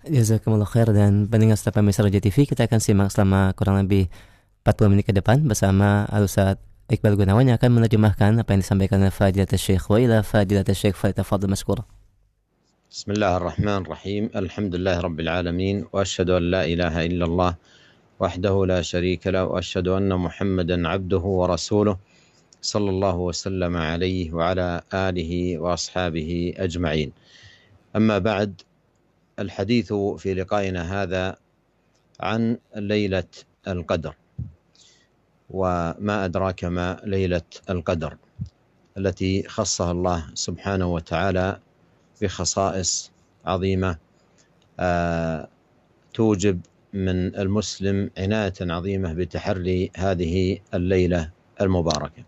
Jazakumullah khair. Dan pendengar setia pemirsa Roja TV, kita akan simak selama kurang lebih 40 menit ke depan bersama Al-Ustaz Iqbal Gunawan yang akan menerjemahkan apa yang disampaikan oleh Fadilatul Syekh. Wa ila Fadilatul Syekh falyatafaddal mashkura. بسم الله الرحمن الرحيم. الحمد لله رب العالمين، وأشهد أن لا إله إلا الله وحده لا شريك له، وأشهد أن محمدا عبده ورسوله صلى الله وسلم عليه وعلى آله وأصحابه أجمعين. أما بعد، الحديث في لقائنا هذا عن ليلة القدر، وما أدراك ما ليلة القدر التي خصها الله سبحانه وتعالى بخصائص عظيمة توجب من المسلم عناية عظيمة بتحري هذه الليلة المباركة.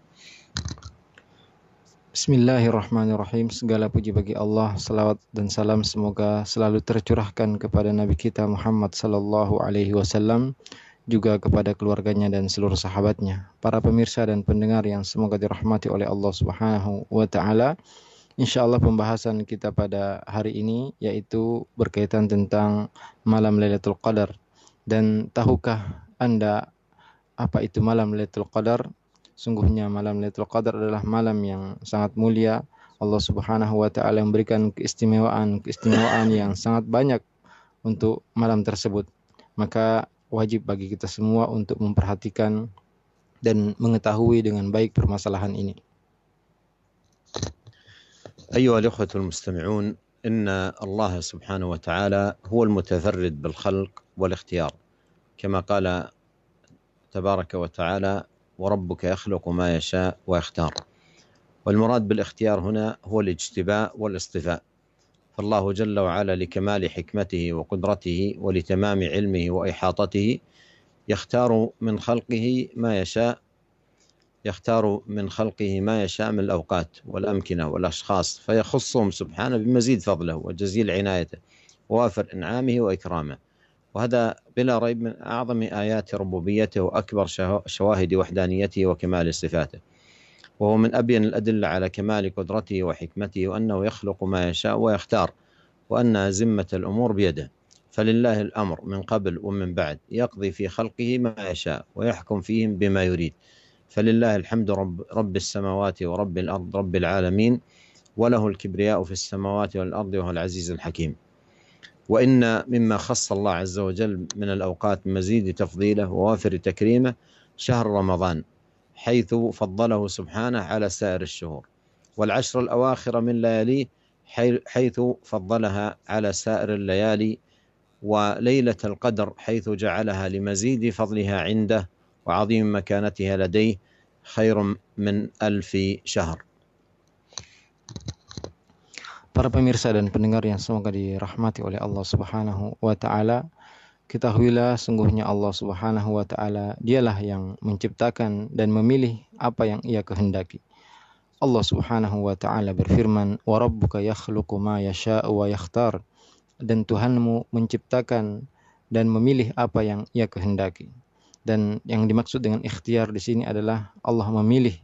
Bismillahirrahmanirrahim. Segala puji bagi Allah, salawat dan salam semoga selalu tercurahkan kepada Nabi kita Muhammad sallallahu alaihi wasallam, juga kepada keluarganya dan seluruh sahabatnya. Para pemirsa dan pendengar yang semoga dirahmati oleh Allah Subhanahu wa taala. Insyaallah pembahasan kita pada hari ini yaitu berkaitan tentang malam Lailatul Qadar. Dan tahukah Anda apa itu malam Lailatul Qadar? Sungguhnya malam Lailatul Qadar adalah malam yang sangat mulia. Allah Subhanahu wa taala memberikan keistimewaan yang sangat banyak untuk malam tersebut. Maka wajib bagi kita semua untuk memperhatikan dan mengetahui dengan baik permasalahan ini. أيها الأخوة المستمعون، إن الله سبحانه وتعالى هو المتفرد بالخلق والاختيار، كما قال تبارك وتعالى: وربك يخلق ما يشاء ويختار. والمراد بالاختيار هنا هو الاجتباء والاصطفاء، فالله جل وعلا لكمال حكمته وقدرته ولتمام علمه وإحاطته يختار من خلقه ما يشاء، يختار من خلقه ما يشاء من الأوقات والأمكنة والأشخاص، فيخصهم سبحانه بمزيد فضله وجزيل عنايته ووافر إنعامه وإكرامه. وهذا بلا ريب من أعظم آيات ربوبيته وأكبر شواهد وحدانيته وكمال صفاته، وهو من أبين الأدلة على كمال قدرته وحكمته، وأنه يخلق ما يشاء ويختار، وأن زمة الأمور بيده، فلله الأمر من قبل ومن بعد، يقضي في خلقه ما يشاء ويحكم فيهم بما يريد. فلله الحمد رب السماوات ورب الأرض رب العالمين، وله الكبرياء في السماوات والأرض، وهو العزيز الحكيم. وإن مما خص الله عز وجل من الأوقات مزيد تفضيله ووافر تكريمه شهر رمضان، حيث فضله سبحانه على سائر الشهور، والعشر الأواخر من لياليه حيث فضلها على سائر الليالي، وليلة القدر حيث جعلها لمزيد فضلها عنده وعظيم مكانتها لديه خير من 1000 شهر. Para pemirsa dan pendengar yang semoga dirahmati oleh Allah Subhanahu wa taala, ketahuilah sungguhnya Allah Subhanahu wa taala dialah yang menciptakan dan memilih apa yang Ia kehendaki. Allah Subhanahu wa taala berfirman, "Wa rabbuka yakhluqu ma yasha'u wa yakhtar." Dan Tuhanmu menciptakan dan memilih apa yang Ia kehendaki. Dan yang dimaksud dengan ikhtiar di sini adalah Allah memilih.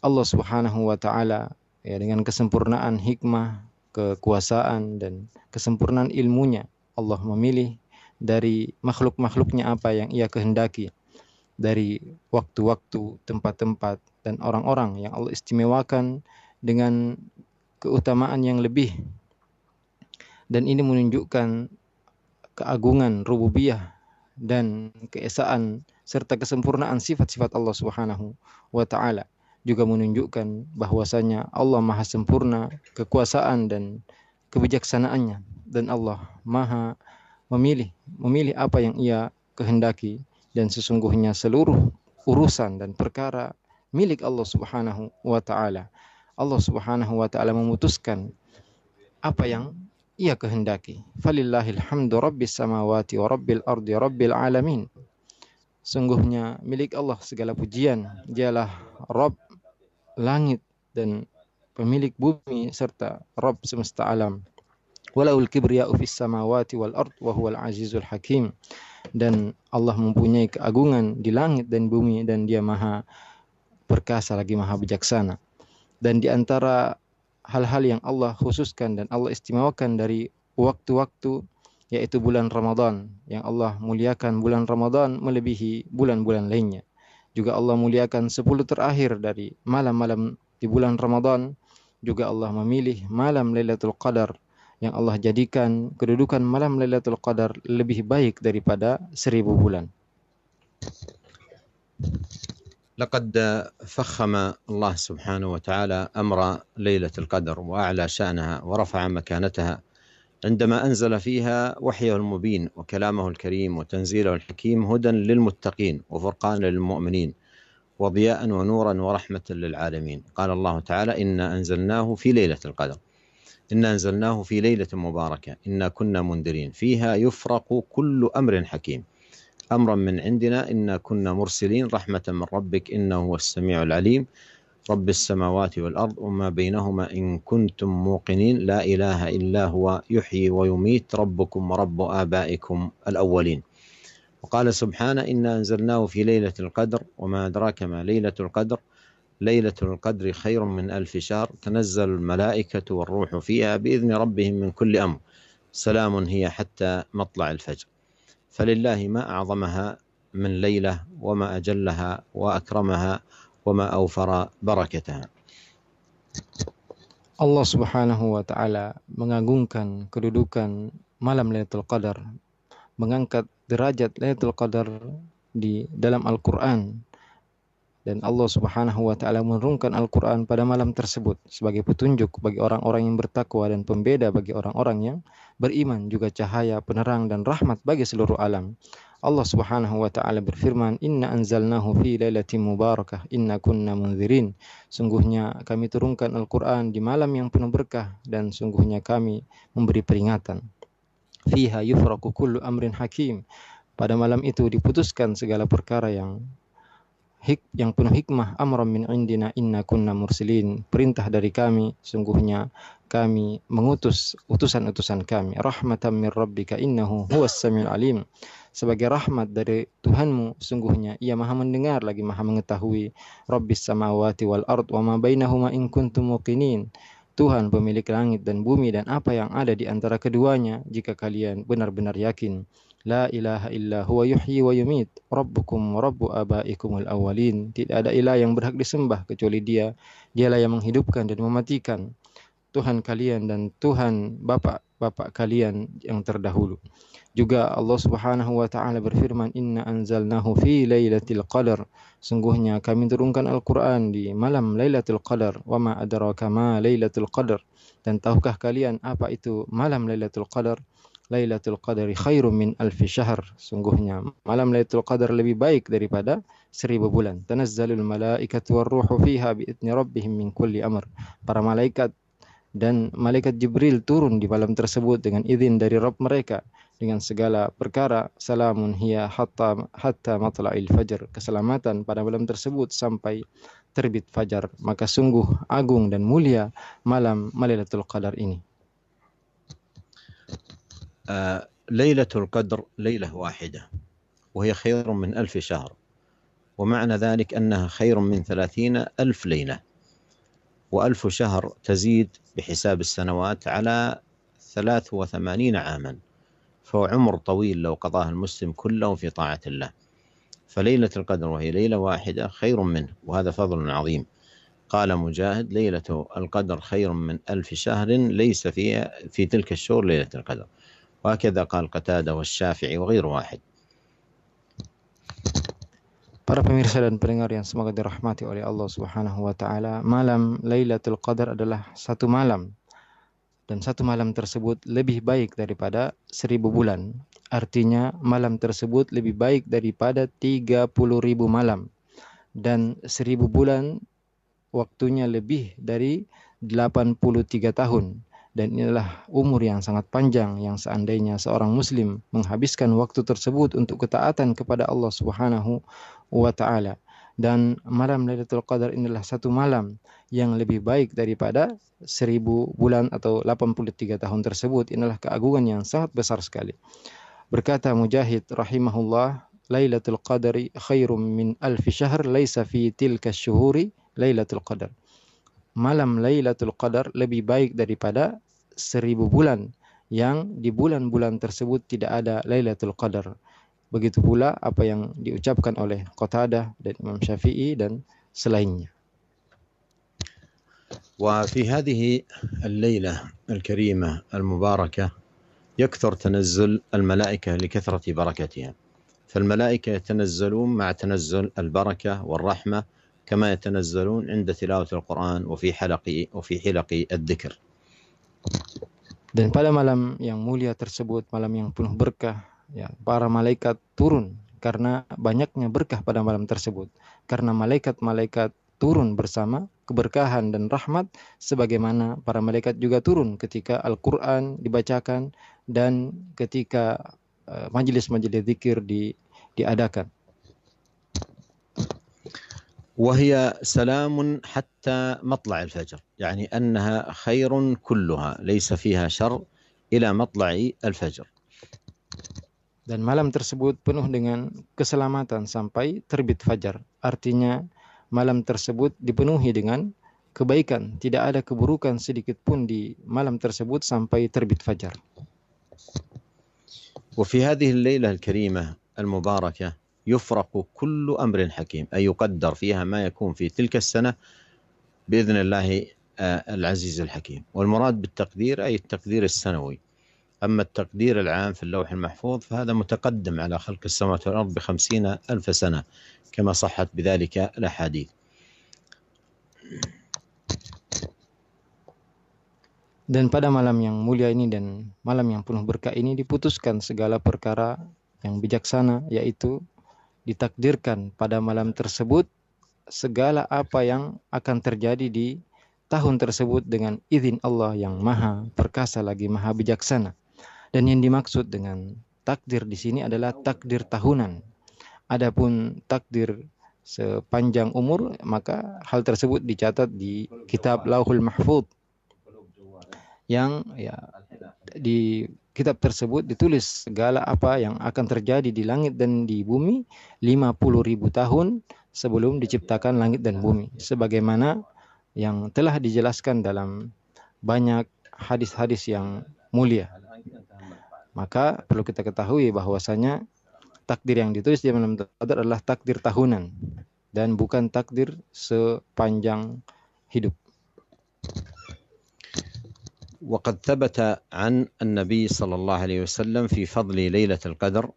Allah Subhanahu wa taala ya, dengan kesempurnaan hikmah, kekuasaan dan kesempurnaan ilmunya, Allah memilih dari makhluk-makhluknya apa yang Ia kehendaki, dari waktu-waktu, tempat-tempat dan orang-orang yang Allah istimewakan dengan keutamaan yang lebih. Dan ini menunjukkan keagungan rububiyah dan keesaan serta kesempurnaan sifat-sifat Allah Subhanahu wa taala. Juga menunjukkan bahwasanya Allah Maha sempurna kekuasaan dan kebijaksanaannya, dan Allah Maha memilih apa yang Ia kehendaki, dan sesungguhnya seluruh urusan dan perkara milik Allah Subhanahu wa taala. Allah Subhanahu wa taala memutuskan apa yang Ia kehendaki. Falillahil hamdu rabbis samawati wa rabbil ardi rabbil alamin. Sungguhnya milik Allah segala pujian, Dialah Rabb langit dan pemilik bumi serta Rabb semesta alam. Walahul kibriya'u fis samawati wal ard wa huwal azizul hakim. Dan Allah mempunyai keagungan di langit dan bumi, dan Dia Maha perkasa lagi Maha bijaksana. Dan di antara hal-hal yang Allah khususkan dan Allah istimewakan dari waktu-waktu, yaitu bulan Ramadan, yang Allah muliakan bulan Ramadan melebihi bulan-bulan lainnya. Juga Allah muliakan 10 terakhir dari malam-malam di bulan Ramadan. Juga Allah memilih malam Lailatul Qadar, yang Allah jadikan kedudukan malam Lailatul Qadar lebih baik daripada 1000 bulan. لقد فخم الله سبحانه وتعالى أمر ليلة القدر وأعلى شأنها ورفع مكانتها عندما أنزل فيها وحيه المبين وكلامه الكريم وتنزيله الحكيم هدى للمتقين وفرقان للمؤمنين وضياء ونورا ورحمة للعالمين. قال الله تعالى: إنا أنزلناه في ليلة القدر، إنا أنزلناه في ليلة مباركة، إنا كنا منذرين فيها يفرق كل أمر حكيم، أمرا من عندنا إنا كنا مرسلين رحمة من ربك إنه هو السميع العليم رب السماوات والأرض وما بينهما إن كنتم موقنين لا إله إلا هو يحيي ويميت ربكم ورب آبائكم الأولين. وقال سبحانه: إنا أنزلناه في ليلة القدر وما أدراك ما ليلة القدر ليلة القدر خير من 1000 شهر تنزل الملائكة والروح فيها بإذن ربهم من كل أمر سلام هي حتى مطلع الفجر. فلله ما أعظمها من ليلة وما أجلها وأكرمها وما أوفر بركتها. Allah Subhanahu wa taala mengagungkan kedudukan malam Lailatul Qadar, mengangkat derajat Lailatul Qadar di dalam Al-Qur'an, dan Allah Subhanahu wa taala menurunkan Al-Qur'an pada malam tersebut sebagai petunjuk bagi orang-orang yang bertakwa dan pembeda bagi orang-orang yang beriman, juga cahaya, penerang dan rahmat bagi seluruh alam. Allah Subhanahu wa taala berfirman, "Inna anzalnahu fi lailatin mubarakah, inna kunna munzirin." Sungguhnya kami turunkan Al-Qur'an di malam yang penuh berkah, dan sungguhnya kami memberi peringatan. Fiha yufraqu kullu amrin hakim. Pada malam itu diputuskan segala perkara yang penuh hikmah. Amran min indina inna kunna mursilin. Perintah dari kami, sungguhnya kami mengutus utusan-utusan kami. Rahmatan min rabbika innahu huwas samiul alim. Sebagai rahmat dari Tuhanmu, sungguhnya Ia Maha mendengar lagi Maha mengetahui. Rabbis samawati wal ard wa ma bainahuma in kuntum muqinin. Tuhan pemilik langit dan bumi dan apa yang ada di antara keduanya jika kalian benar-benar yakin. La ilaha illa huwa yuhyi wa yumit, rabbukum wa rabbu abaikumul awwalin. Tidak ada ilah yang berhak disembah kecuali Dia. Dialah yang menghidupkan dan mematikan. Tuhan kalian dan Tuhan bapak-bapak kalian yang terdahulu. Juga Allah Subhanahu wa taala berfirman, "Inna anzalnahu fi lailatul qadar." Sungguhnya kami turunkan Al-Qur'an di malam Lailatul Qadar. Wa ma adraka ma Lailatul Qadar. Dan tahukah kalian apa itu malam Lailatul Qadar? Lailatul Qadari khairum min 1000 syahr. Sungguhnya malam Lailatul Qadar lebih baik daripada 1000 bulan. Tanazzalul malaikatu warruhu fiha biidzni rabbihim min kulli amr. Para malaikat dan malaikat Jibril turun di malam tersebut dengan izin dari Rabb mereka dengan segala perkara. Salamun hiya hatta matla'il fajr. Keselamatan pada malam tersebut sampai terbit fajar. Maka sungguh agung dan mulia malam Lailatul Qadar ini. ليلة القدر ليلة واحدة وهي خير من 1000 شهر، ومعنى ذلك أنها خير من 30,000 ليلة، و1000 شهر تزيد بحساب السنوات على 83 عاما، فهو عمر طويل لو قضاه المسلم كله في طاعة الله. فليلة القدر وهي ليلة واحدة خير منه، وهذا فضل عظيم. قال مجاهد: ليلة القدر خير من 1000 شهر ليس في تلك الشهور ليلة القدر. وهكذا قال قتادة والشافعي وغير واحد. Para pemirsa dan pendengar yang semoga dirahmati oleh Allah Subhanahu wa taala, malam Lailatul Qadar adalah satu malam, dan satu malam tersebut lebih baik daripada 1000 bulan. Artinya malam tersebut lebih baik daripada 30.000 malam, dan 1000 bulan waktunya lebih dari 83 tahun. Dan inilah umur yang sangat panjang yang seandainya seorang muslim menghabiskan waktu tersebut untuk ketaatan kepada Allah Subhanahu wa taala. Dan malam Lailatul Qadar inilah satu malam yang lebih baik daripada 1000 bulan atau 83 tahun tersebut. Inilah keagungan yang sangat besar sekali. Berkata Mujahid rahimahullah, Lailatul Qadari khairum min 1000 syahr laisa fi tilka syuhuri Lailatul Qadar. Malam Lailatul Qadar lebih baik daripada 1000 bulan, yang di bulan-bulan tersebut tidak ada Lailatul Qadar. Begitu pula apa yang diucapkan oleh Qatadah dan Imam Syafi'i dan selainnya. وفي هذه الليلة الكريمة المباركة يكثر تنزل الملائكة لكثرة بركتها، فالملائكة يتنزلون مع تنزل البركة والرحمة كما يتنزلون عند تلاوة القرآن وفي حلق الذكر. Dan pada malam yang mulia tersebut, malam yang penuh berkah, ya, para malaikat turun karena banyaknya berkah pada malam tersebut. Karena malaikat-malaikat turun bersama keberkahan dan rahmat, sebagaimana para malaikat juga turun ketika Al-Quran dibacakan dan ketika majelis-majelis zikir diadakan. وهي سلام حتى مطلع الفجر، يعني أنها خير كلها ليس فيها شر إلى مطلع الفجر. Dan malam tersebut penuh dengan keselamatan sampai terbit fajar. Artinya malam tersebut dipenuhi dengan kebaikan, tidak ada keburukan sedikit pun di malam tersebut sampai terbit fajar. وفي هذه الليلة الكريمة المباركة يفرق كل أمر حكيم، أي يقدر فيها ما يكون في تلك السنة بإذن الله العزيز الحكيم. والمراد بالتقدير أي التقدير السنوي، أما التقدير العام في اللوح المحفوظ فهذا متقدم على خلق السماوات والأرض ب50,000 سنة كما صحت بذلك الأحاديث. Dan pada malam yang mulia ini dan malam yang penuh berkah ini diputuskan segala perkara yang bijaksana, yaitu ditakdirkan pada malam tersebut segala apa yang akan terjadi di tahun tersebut dengan izin Allah yang maha perkasa lagi maha bijaksana. Dan yang dimaksud dengan takdir di sini adalah takdir tahunan. Adapun takdir sepanjang umur, maka hal tersebut dicatat di kitab Lauhul Mahfuz, yang di kitab tersebut ditulis segala apa yang akan terjadi di langit dan di bumi 50.000 tahun sebelum diciptakan langit dan bumi, sebagaimana yang telah dijelaskan dalam banyak hadis-hadis yang mulia. Maka perlu kita ketahui bahwasanya takdir yang ditulis di malam Qadar adalah takdir tahunan dan bukan takdir sepanjang hidup. وقد ثبت عن النبي صلى الله عليه وسلم في فضل ليلة القدر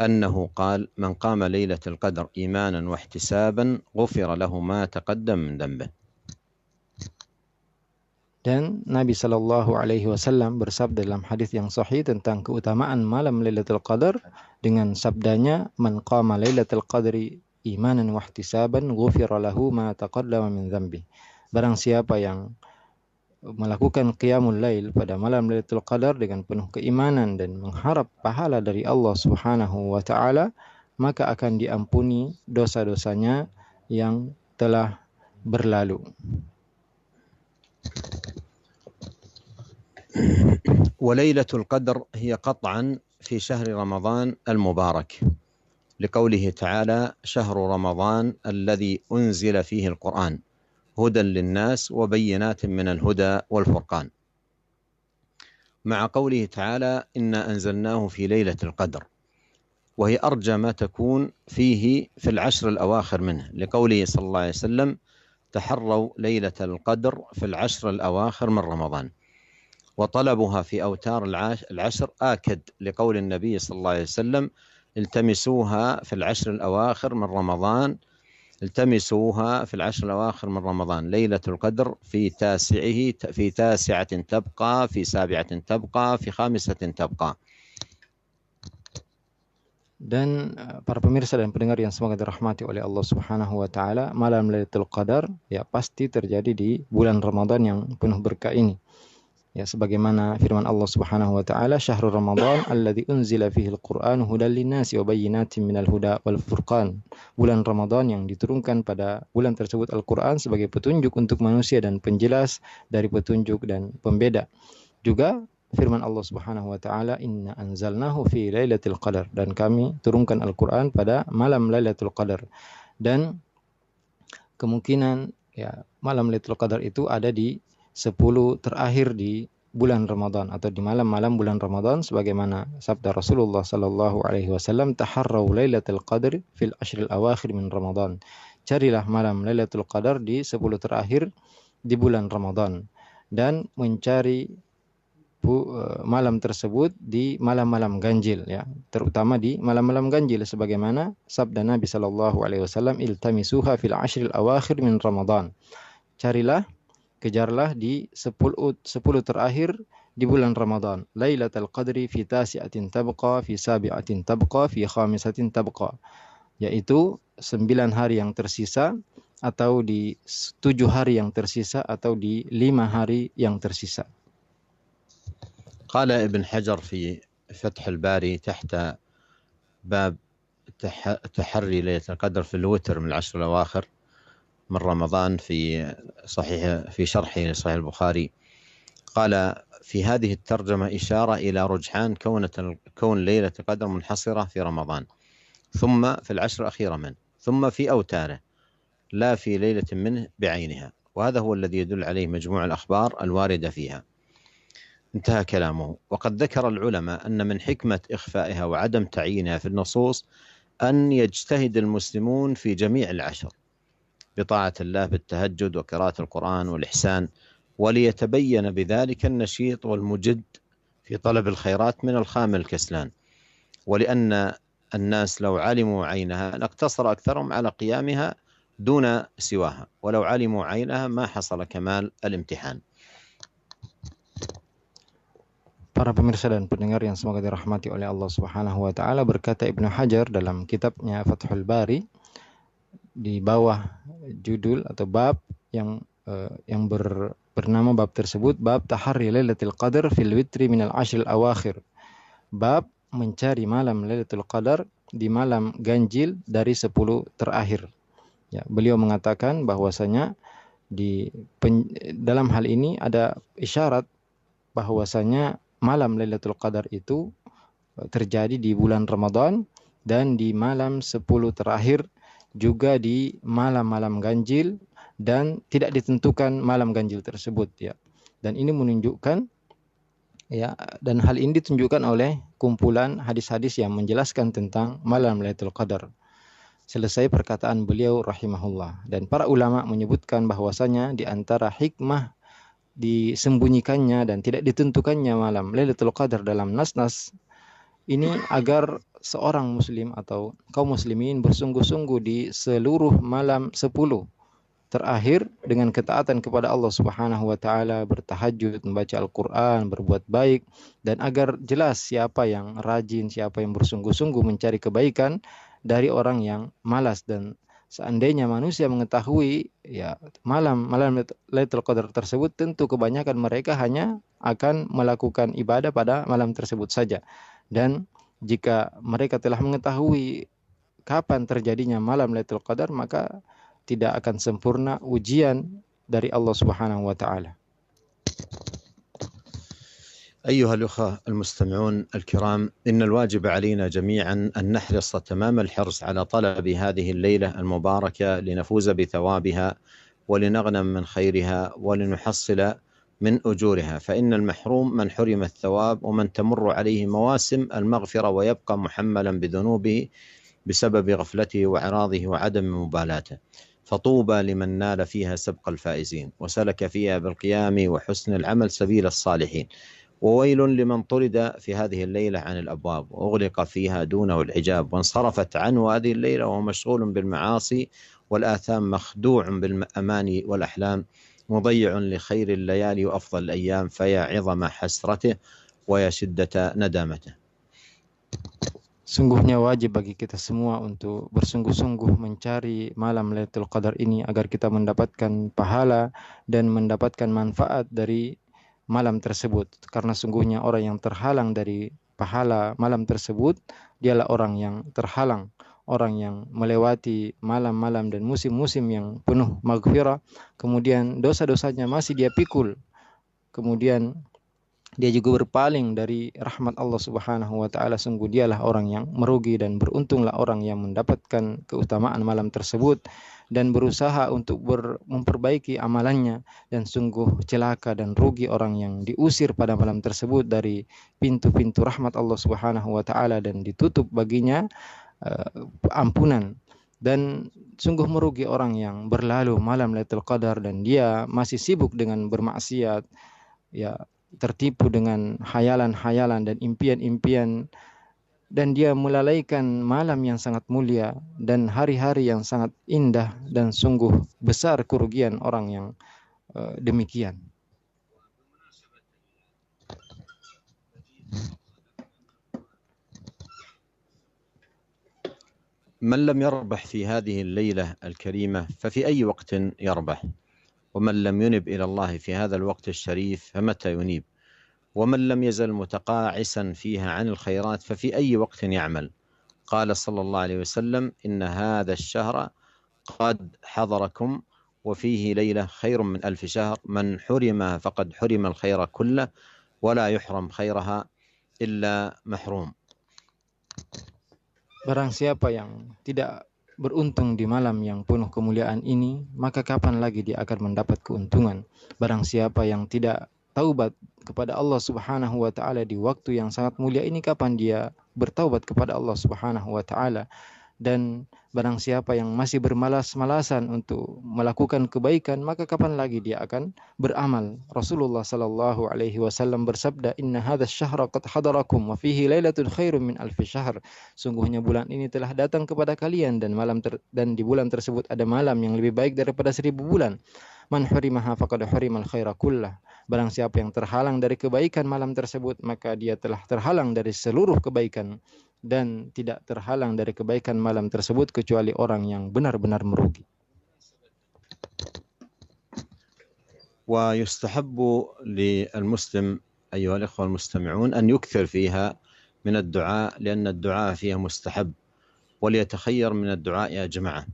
أنه قال: من قام ليلة القدر إيمانا واحتسابا غفر له ما تقدم من ذنبه. Dan Nabi Shallallahu Alaihi Wasallam bersabda dalam hadis yang sahih tentang keutamaan malam Lailatul Qadar dengan sabdanya, "Man qama Lailatul Qadri imanan wahtisaban ghufira lahu ma taqaddama min dzambi." Barang siapa yang melakukan qiyamul lail pada malam Lailatul Qadar dengan penuh keimanan dan mengharap pahala dari Allah Subhanahu wa taala, maka akan diampuni dosa-dosanya yang telah berlalu. وليلة القدر هي قطعا في شهر رمضان المبارك، لقوله تعالى: شهر رمضان الذي أنزل فيه القرآن هدى للناس وبينات من الهدى والفرقان، مع قوله تعالى: إنا أنزلناه في ليلة القدر، وهي أرجى ما تكون فيه في العشر الأواخر منه، لقوله صلى الله عليه وسلم: تحروا ليلة القدر في العشر الأواخر من رمضان، وطلبها في أوتار العشر آكد، لقول النبي صلى الله عليه وسلم: التمسوها في العشر الأواخر من رمضان، التمسوها في العشر الأواخر من رمضان، ليلة القدر في تاسعة تبقى، في سابعة تبقى، في خامسة تبقى. Dan para pemirsa dan pendengar yang semoga dirahmati oleh Allah Subhanahu wa taala, malam Lailatul Qadar ya pasti terjadi di bulan Ramadan yang penuh berkah ini. Ya, sebagaimana firman Allah Subhanahu wa taala, "Syahrul Ramadan alladzi unzila fihi al-Qur'an hudan lin-nasi wa bayyinatin minal huda wal furqan." Bulan Ramadan yang diturunkan pada bulan tersebut Al-Qur'an sebagai petunjuk untuk manusia dan penjelas dari petunjuk dan pembeda. Juga firman Allah Subhanahu wa taala, "Inna anzalnahu fi lailatul qadar." Dan kami turunkan Al-Qur'an pada malam Lailatul Qadar. Dan kemungkinan ya malam Lailatul Qadar itu ada di 10 terakhir di bulan Ramadan atau di malam-malam bulan Ramadan, sebagaimana sabda Rasulullah sallallahu alaihi wasallam, taharraw lailatul qadr fil ashril awakhir min Ramadan. Carilah malam Lailatul Qadar di 10 terakhir di bulan Ramadan, dan mencari malam tersebut di malam-malam ganjil, ya, terutama di malam-malam ganjil, sebagaimana sabda Nabi sallallahu alaihi wasallam, iltamisuha fil ashril awakhir min Ramadan. Carilah, kejarlah di 10 terakhir di bulan Ramadan. Lailatul Qadri fi tasi'atin tabqa, fi sabi'atin tabqa, fi khamisatin tabqa. Yaitu 9 hari yang tersisa, atau di 7 hari yang tersisa, atau di 5 hari yang tersisa. قال ابن حجر في فتح الباري تحت باب تحري ليلة القدر في الوتر من العشر الأواخر من رمضان في شرحه لصحيح البخاري، قال في هذه الترجمة إشارة إلى رجحان كون ليلة القدر منحصرة في رمضان، ثم في العشر الأخيرة منه، ثم في أوتاره، لا في ليلة منه بعينها، وهذا هو الذي يدل عليه مجموع الأخبار الواردة فيها. انتهى كلامه. وقد ذكر العلماء أن من حكمة إخفائها وعدم تعيينها في النصوص أن يجتهد المسلمون في جميع العشر بطاعة الله بالتهجد وقراءة القرآن والإحسان، وليتبين بذلك النشيط والمجد في طلب الخيرات من الخامل الكسلان، ولأن الناس لو علموا عينها لاقتصر أكثرهم على قيامها دون سواها، ولو علموا عينها ما حصل كمال الامتحان. Para pemirsa dan pendengar yang semoga dirahmati oleh Allah Subhanahu wa taala, berkata Ibnu Hajar dalam kitabnya Fathul Bari di bawah judul atau bab yang bernama bab tersebut, bab Taharri Lailatul Qadar fil witri minal ashril awakhir. Bab mencari malam Lailatul Qadar di malam ganjil dari 10 terakhir. Ya, beliau mengatakan bahwasanya dalam hal ini ada isyarat bahwasanya malam Lailatul Qadar itu terjadi di bulan Ramadan, dan di malam 10 terakhir, juga di malam-malam ganjil, dan tidak ditentukan malam ganjil tersebut, ya. Dan ini menunjukkan, ya, dan hal ini ditunjukkan oleh kumpulan hadis-hadis yang menjelaskan tentang malam Lailatul Qadar. Selesai perkataan beliau rahimahullah. Dan para ulama menyebutkan bahwasanya di antara hikmah disembunyikannya dan tidak ditentukannya malam Lailatul Qadar dalam nas-nas ini agar seorang muslim atau kaum muslimin bersungguh-sungguh di seluruh malam 10 terakhir dengan ketaatan kepada Allah Subhanahu wa taala, bertahajud, membaca Al-Qur'an, berbuat baik, dan agar jelas siapa yang rajin, siapa yang bersungguh-sungguh mencari kebaikan dari orang yang malas. Dan seandainya manusia mengetahui, ya, malam Lailatul Qadar tersebut, tentu kebanyakan mereka hanya akan melakukan ibadah pada malam tersebut saja. Dan jika mereka telah mengetahui kapan terjadinya malam Lailatul Qadar, maka tidak akan sempurna ujian dari Allah Subhanahu wa taala. أيها الأخوة المستمعون الكرام، إن الواجب علينا جميعا أن نحرص تمام الحرص على طلب هذه الليلة المباركة لنفوز بثوابها ولنغنم من خيرها ولنحصل من أجورها، فإن المحروم من حرم الثواب ومن تمر عليه مواسم المغفرة ويبقى محملا بذنوبه بسبب غفلته وإعراضه وعدم مبالاته. فطوبى لمن نال فيها سبق الفائزين وسلك فيها بالقيام وحسن العمل سبيل الصالحين، وويل لمن طرد في هذه الليلة عن الأبواب وأغلق فيها دونه الحجاب وانصرفت عنه هذه الليلة وهو مشغول بالمعاصي والآثام، مخدوع بالأماني والأحلام، مضيع لخير الليالي وأفضل الأيام، فيا عظم حسرته ويا شدة ندامته. Sungguhnya wajib bagi kita semua untuk bersungguh-sungguh mencari malam Lailatul Qadar ini agar kita mendapatkan pahala dan mendapatkan manfaat dari malam tersebut. Karena sungguhnya orang yang terhalang dari pahala malam tersebut, dialah orang yang terhalang, orang yang melewati malam-malam dan musim-musim yang penuh maghfirah, kemudian dosa-dosanya masih dia pikul, kemudian dia juga berpaling dari rahmat Allah Subhanahu wa taala. Sungguh dialah orang yang merugi, dan beruntunglah orang yang mendapatkan keutamaan malam tersebut dan berusaha untuk memperbaiki amalannya, dan sungguh celaka dan rugi orang yang diusir pada malam tersebut dari pintu-pintu rahmat Allah Subhanahu wa taala dan ditutup baginya ampunan. Dan sungguh merugi orang yang berlalu malam Lailatul Qadar dan dia masih sibuk dengan bermaksiat, ya, tertipu dengan hayalan-hayalan dan impian-impian, dan dia melalaikan malam yang sangat mulia dan hari-hari yang sangat indah, dan sungguh besar kerugian orang yang demikian. من لم يربح في هذه الليلة الكريمة ففي أي وقت يربح؟ ومن لم ينب إلى الله في هذا الوقت الشريف فمتى ينيب؟ ومن لم يزل متقاعسا فيها عن الخيرات ففي أي وقت يعمل؟ قال صلى الله عليه وسلم: إن هذا الشهر قد حضركم وفيه ليلة خير من 1000 شهر، من حرمها فقد حرم الخير كله ولا يحرم خيرها إلا محروم. Barang siapa yang tidak beruntung di malam yang penuh kemuliaan ini, maka kapan lagi dia akan mendapat keuntungan? Barang siapa yang tidak taubat kepada Allah Subhanahu wa taala di waktu yang sangat mulia ini, kapan dia bertaubat kepada Allah Subhanahu wa taala? Dan barang siapa yang masih bermalas-malasan untuk melakukan kebaikan, maka kapan lagi dia akan beramal? Rasulullah sallallahu alaihi wasallam bersabda, "Inna hadzal syahra qad hadarakum wa fihi lailatul khairum min alfi syahr." Sungguhnya bulan ini telah datang kepada kalian, dan dan di bulan tersebut ada malam yang lebih baik daripada 1000 bulan. Man hurimaha faqad hurimal khaira kullah. Barang siapa yang terhalang dari kebaikan malam tersebut, maka dia telah terhalang dari seluruh kebaikan, dan tidak terhalang dari kebaikan malam tersebut kecuali orang yang benar-benar merugi. ويستحب للمسلم أيها الإخوة المستمعون أن يكثر فيها من الدعاء، لأن الدعاء فيها مستحب، وليتخير من الدعاء يا جماعة.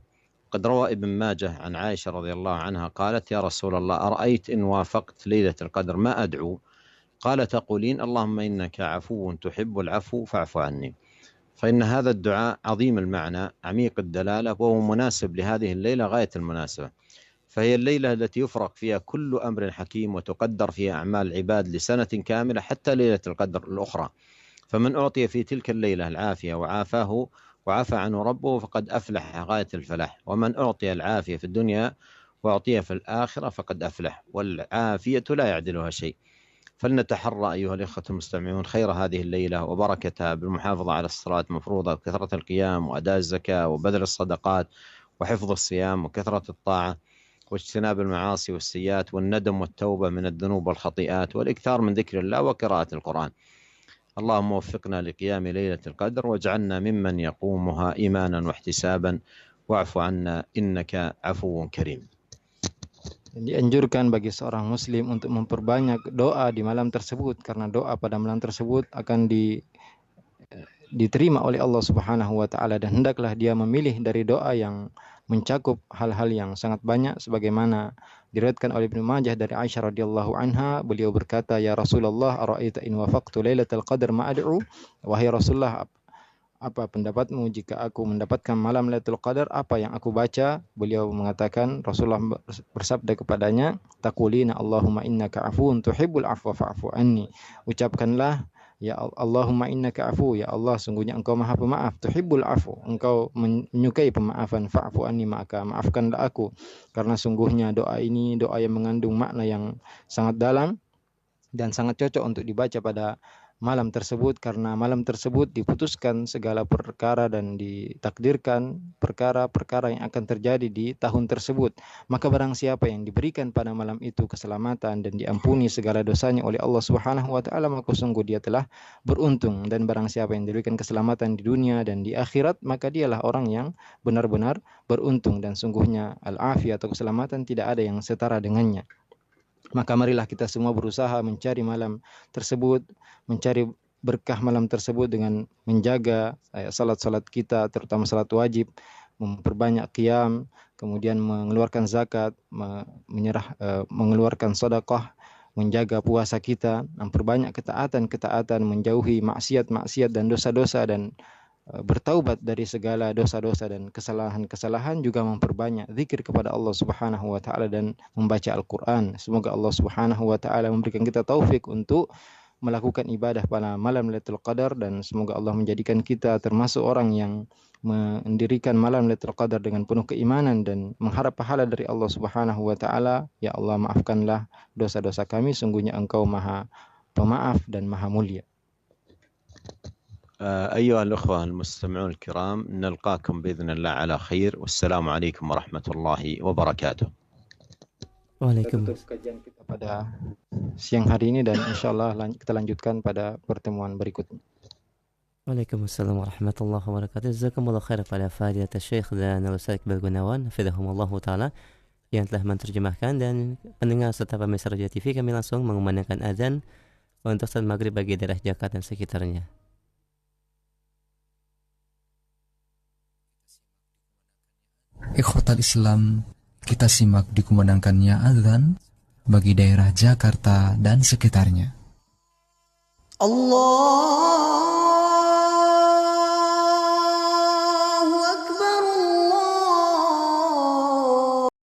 قد روى ابن ماجه عن عائشة رضي الله عنها قالت: يا رسول الله، أرأيت إن وافقت ليلة القدر ما أدعو؟ قال: تقولين اللهم إنك عفو تحب العفو فاعف عني. فإن هذا الدعاء عظيم المعنى عميق الدلالة، وهو مناسب لهذه الليلة غاية المناسبة، فهي الليلة التي يفرق فيها كل أمر حكيم وتقدر فيها أعمال العباد لسنة كاملة حتى ليلة القدر الأخرى. فمن أعطي في تلك الليلة العافية وعافى عنه ربه فقد أفلح غاية الفلاح، ومن أعطي العافية في الدنيا وأعطيها في الآخرة فقد أفلح، والعافية لا يعدلها شيء. فلنتحرى أيها الإخوة المستمعون خير هذه الليلة وبركتها بالمحافظة على الصلاة المفروضة وكثرة القيام وأداء الزكاة وبذل الصدقات وحفظ الصيام وكثرة الطاعة واجتناب المعاصي والسيئات والندم والتوبة من الذنوب والخطيئات والإكثار من ذكر الله وقراءة القرآن. اللهم وفقنا لقيام ليلة القدر واجعلنا ممن يقومها إيمانا واحتسابا واعف عنا إنك عفو كريم. Dianjurkan bagi seorang muslim untuk memperbanyak doa di malam tersebut, karena doa pada malam tersebut akan diterima oleh Allah Subhanahu wa taala, dan hendaklah dia memilih dari doa yang mencakup hal-hal yang sangat banyak, sebagaimana diriwayatkan oleh Ibnu Majah dari Aisyah radhiyallahu anha. Beliau berkata, "Ya Rasulullah, ara'aita in wafaqtu lailatal qadar ma ad'u?" Wahai Rasulullah, apa pendapatmu jika aku mendapatkan malam Lailatul Qadar, apa yang aku baca? Beliau mengatakan, Rasulullah bersabda kepadanya, "Taqulina Allahumma innaka afuwun tuhibbul afwa fa'fu anni." Ucapkanlah, ya Allahumma innaka afu, ya Allah sungguhnya engkau maha pemaaf, tuhibbul afu, engkau menyukai pemaafan, fa'fu anni, maka maafkanlah aku. Karena sungguhnya doa ini doa yang mengandung makna yang sangat dalam dan sangat cocok untuk dibaca pada malam tersebut, karena malam tersebut diputuskan segala perkara dan ditakdirkan perkara-perkara yang akan terjadi di tahun tersebut. Maka barang siapa yang diberikan pada malam itu keselamatan dan diampuni segala dosanya oleh Allah Subhanahu wa taala, maka sungguh dia telah beruntung. Dan barang siapa yang diberikan keselamatan di dunia dan di akhirat, maka dialah orang yang benar-benar beruntung, dan sungguhnya al-afiyah atau keselamatan tidak ada yang setara dengannya. Maka marilah kita semua berusaha mencari malam tersebut, mencari berkah malam tersebut dengan menjaga salat-salat kita, terutama salat wajib, memperbanyak qiyam, kemudian mengeluarkan zakat, mengeluarkan sedekah, menjaga puasa kita, memperbanyak ketaatan-ketaatan, menjauhi maksiat-maksiat dan dosa-dosa, dan bertaubat dari segala dosa-dosa dan kesalahan-kesalahan, juga memperbanyak zikir kepada Allah Subhanahu wa taala dan membaca Al-Qur'an. Semoga Allah Subhanahu wa taala memberikan kita taufik untuk melakukan ibadah pada malam Lailatul Qadar, dan semoga Allah menjadikan kita termasuk orang yang mendirikan malam Lailatul Qadar dengan penuh keimanan dan mengharap pahala dari Allah Subhanahu wa taala. Ya Allah, maafkanlah dosa-dosa kami, sungguhnya Engkau Maha Pemaaf dan Maha Mulia. أيها الأخوة المستمعون الكرام، نلقاكم بإذن الله على خير، والسلام عليكم ورحمة الله وبركاته. Kita tutup kajian kita pada siang hari ini, dan insyaAllah kita lanjutkan pada pertemuan berikutnya. Waalaikumsalam warahmatullahi wabarakatuh. Jazakumullah khair pada Fadilatul Syekh dan Al-Ustaz Iqbal Gunawan hafizahumullah taala yang telah menerjemahkan, dan pendengar serta pemirsa Radio TV, kami langsung mengumandangkan azan untuk salat maghrib bagi daerah Jakarta dan sekitarnya. Ikhwatal Islam, kita simak dikumandangkannya azan bagi daerah Jakarta dan sekitarnya. Allah